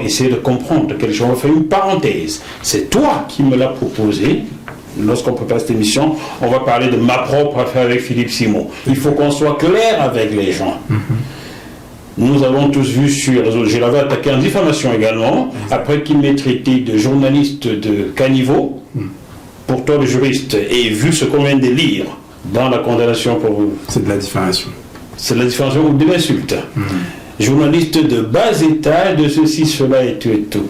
essayer de comprendre quelque chose. On va faire une parenthèse. C'est toi qui me l'as proposé. Lorsqu'on prépare cette émission, on va parler de ma propre affaire avec Philippe Simon. Il faut qu'on soit clair avec les gens. Nous avons tous vu sur les réseaux, je l'avais attaqué en diffamation également, après qu'il m'ait traité de journaliste de caniveau, pourtant le juriste, et vu ce qu'on vient de lire dans la condamnation pour vous. C'est de la diffamation. C'est de la diffamation ou de l'insulte. Journaliste de bas étage, de ceci, cela et tout et tout.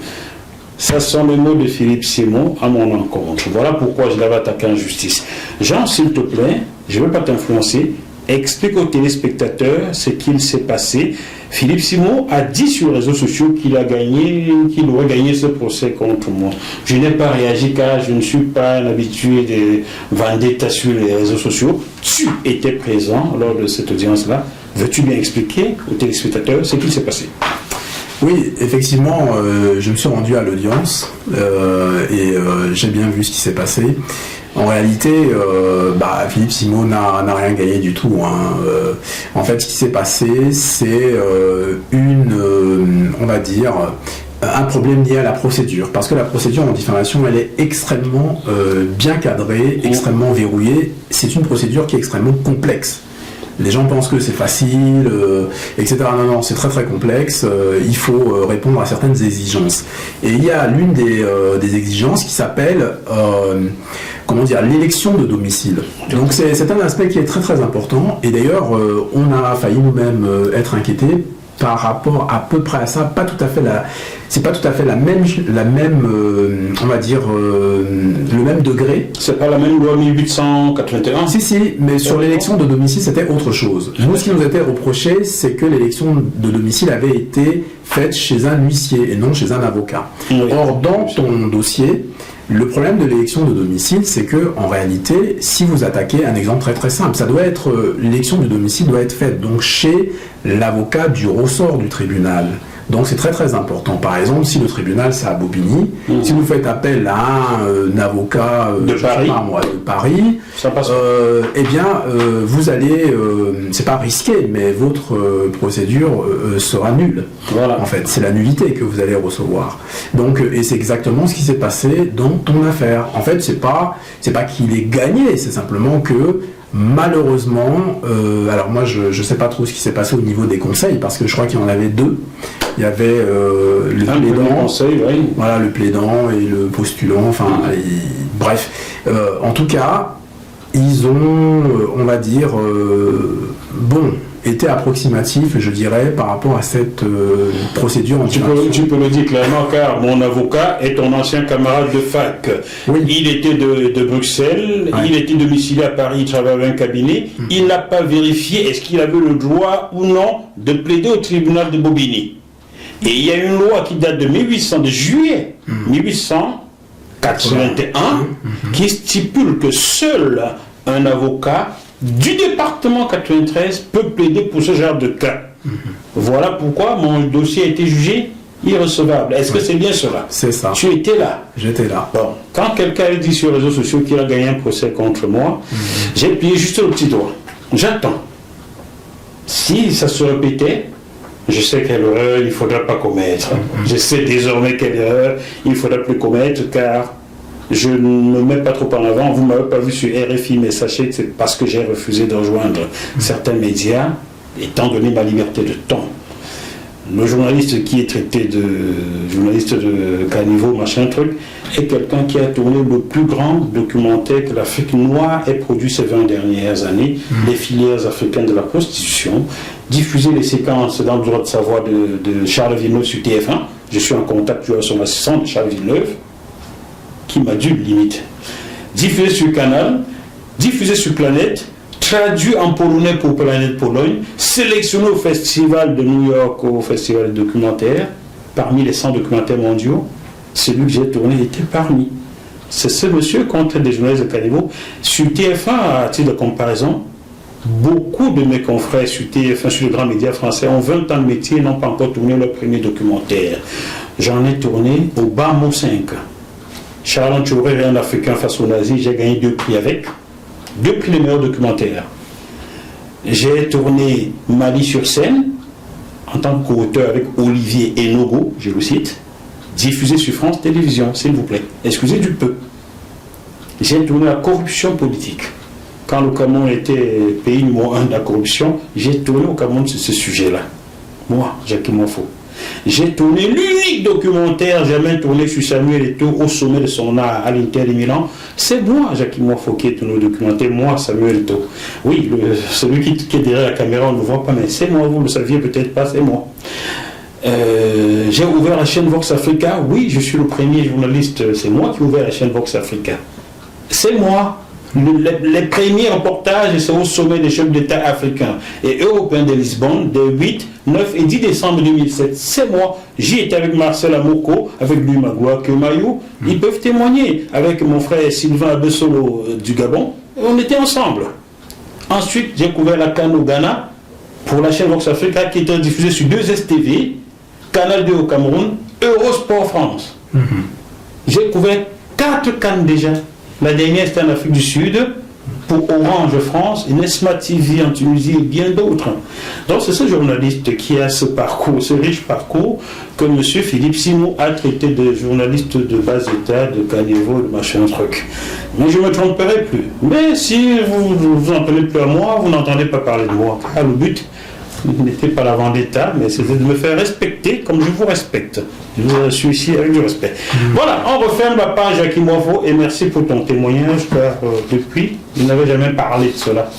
Ça sont les mots de Philippe Simon à mon encontre. Voilà pourquoi je l'avais attaqué en justice. Jean, s'il te plaît, je ne veux pas t'influencer, explique aux téléspectateurs ce qu'il s'est passé. Philippe Simon a dit sur les réseaux sociaux qu'il aurait gagné ce procès contre moi. Je n'ai pas réagi car je ne suis pas un habitué de vendetta sur les réseaux sociaux. Tu étais présent lors de cette audience-là. Veux-tu bien expliquer aux téléspectateurs ce qu'il s'est passé? Oui, effectivement, je me suis rendu à l'audience et j'ai bien vu ce qui s'est passé. En réalité, Philippe Simon n'a rien gagné du tout. En fait, ce qui s'est passé, c'est on va dire, un problème lié à la procédure. Parce que la procédure en diffamation, elle est extrêmement bien cadrée, extrêmement verrouillée. C'est une procédure qui est extrêmement complexe. Les gens pensent que c'est facile, etc. Non, c'est très très complexe. Il faut répondre à certaines exigences. Et il y a l'une des exigences qui s'appelle, l'élection de domicile. Donc c'est un aspect qui est très très important. Et d'ailleurs, on a failli nous-mêmes être inquiétés par rapport à peu près à ça, c'est pas tout à fait la même on va dire le même degré. C'est pas la même loi 1881. Si, mais sur l'élection de domicile, c'était autre chose. Nous, ce qui nous était reproché, c'est que l'élection de domicile avait été faite chez un huissier et non chez un avocat. Oui. Or, dans ton dossier, le problème de l'élection de domicile, c'est que en réalité, si vous attaquez un exemple très très simple, l'élection de domicile doit être faite donc chez l'avocat du ressort du tribunal. Donc c'est très très important. Par exemple, si le tribunal c'est à Bobigny, si vous faites appel à un avocat de Paris, ça passe. Vous allez, c'est pas risqué, mais votre procédure sera nulle. Voilà. En fait, c'est la nullité que vous allez recevoir. Donc, et c'est exactement ce qui s'est passé dans ton affaire. En fait, c'est pas qu'il est gagné, c'est simplement que malheureusement, alors moi je sais pas trop ce qui s'est passé au niveau des conseils parce que je crois qu'il y en avait deux. Il y avait le plaidant, voilà, le plaidant et le postulant. Bref, en tout cas, ils ont, on va dire, été approximatifs, je dirais, par rapport à cette procédure. Tu peux le dire clairement, car mon avocat est ton ancien camarade de fac. Oui. Il était de Bruxelles, il était domicilié à Paris, il travaillait dans un cabinet. Il n'a pas vérifié est-ce qu'il avait le droit ou non de plaider au tribunal de Bobigny. Et il y a une loi qui date de juillet 1881 qui stipule que seul un avocat du département 93 peut plaider pour ce genre de cas. Voilà pourquoi mon dossier a été jugé irrecevable. Est-ce que c'est bien cela? C'est ça. Tu étais là? J'étais là. Bon, quand quelqu'un a dit sur les réseaux sociaux qu'il a gagné un procès contre moi, j'ai plié juste le petit doigt. J'attends. Si ça se répétait, je sais quelle erreur il ne faudra pas commettre. Je sais désormais quelle erreur il ne faudra plus commettre, car je ne me mets pas trop en avant. Vous ne m'avez pas vu sur RFI, mais sachez que c'est parce que j'ai refusé de rejoindre certains médias, étant donné ma liberté de ton. Le journaliste qui est traité de journaliste de caniveau, machin truc, est quelqu'un qui a tourné le plus grand documentaire que l'Afrique noire ait produit ces 20 dernières années, les filières africaines de la prostitution, diffuser les séquences dans le droit de savoir de Charles Villeneuve sur TF1. Je suis en contact avec son assistant, Charles Villeneuve, qui m'a dû limite. Diffusé sur Canal, diffusé sur Planète, traduit en polonais pour Planète Pologne, sélectionné au Festival de New York, au Festival de documentaire, parmi les 100 documentaires mondiaux, celui que j'ai tourné était parmi. C'est ce monsieur contre des journalistes de caniveau. Sur TF1, à titre de comparaison, beaucoup de mes confrères sur TF1, sur les grands médias français, ont 20 ans de métier et n'ont pas encore tourné leur premier documentaire. J'en ai tourné au Bamo 5. Charles Touré, un Africain face aux nazis, j'ai gagné 2 prix avec. 2 prix les meilleurs documentaires. J'ai tourné Mali sur scène en tant qu'auteur avec Olivier Enogo, je le cite, diffusé sur France Télévisions, s'il vous plaît. Excusez du peu. J'ai tourné la corruption politique. Quand le Cameroun était pays numéro 1 de la corruption, j'ai tourné au Cameroun sur ce sujet-là. Moi, Jacques Moifo. J'ai tourné l'unique documentaire jamais tourné sur Samuel Eto'o au sommet de son art à l'Inter de Milan. C'est moi, Jacques Moifo, qui ai tourné le documentaire. Moi, Samuel Eto'o. Oui, celui qui est derrière la caméra, on ne le voit pas, mais c'est moi, vous ne le saviez peut-être pas, c'est moi. J'ai ouvert la chaîne Vox Africa. Oui, je suis le premier journaliste. C'est moi qui ai ouvert la chaîne Vox Africa. C'est moi. Les premiers reportages, c'est au sommet des chefs d'État africains et européens de Lisbonne, des 8, 9 et 10 décembre 2007. C'est moi. J'y étais avec Marcel Amoko, avec Louis Magua Kemayou. Ils peuvent témoigner. Avec mon frère Sylvain Abessolo du Gabon. On était ensemble. Ensuite, j'ai couvert la CAN au Ghana pour la chaîne Vox Africa qui était diffusée sur 2STV, Canal 2 au Cameroun, Eurosport France. J'ai couvert 4 CAN déjà. La dernière, c'était en Afrique du Sud, pour Orange France, Nesma TV en Tunisie et bien d'autres. Donc c'est ce journaliste qui a ce parcours, ce riche parcours, que M. Philippe Simon a traité de journaliste de bas état, de caniveau, de machin truc. Mais je ne me tromperai plus. Mais si vous n'entendez plus à moi, vous n'entendez pas parler de moi. Car le but n'était pas la vendetta, mais c'était de me faire respecter comme je vous respecte. Je suis ici avec du respect. Voilà, on referme la page Jacques Moifo et merci pour ton témoignage car depuis, il n'avait jamais parlé de cela.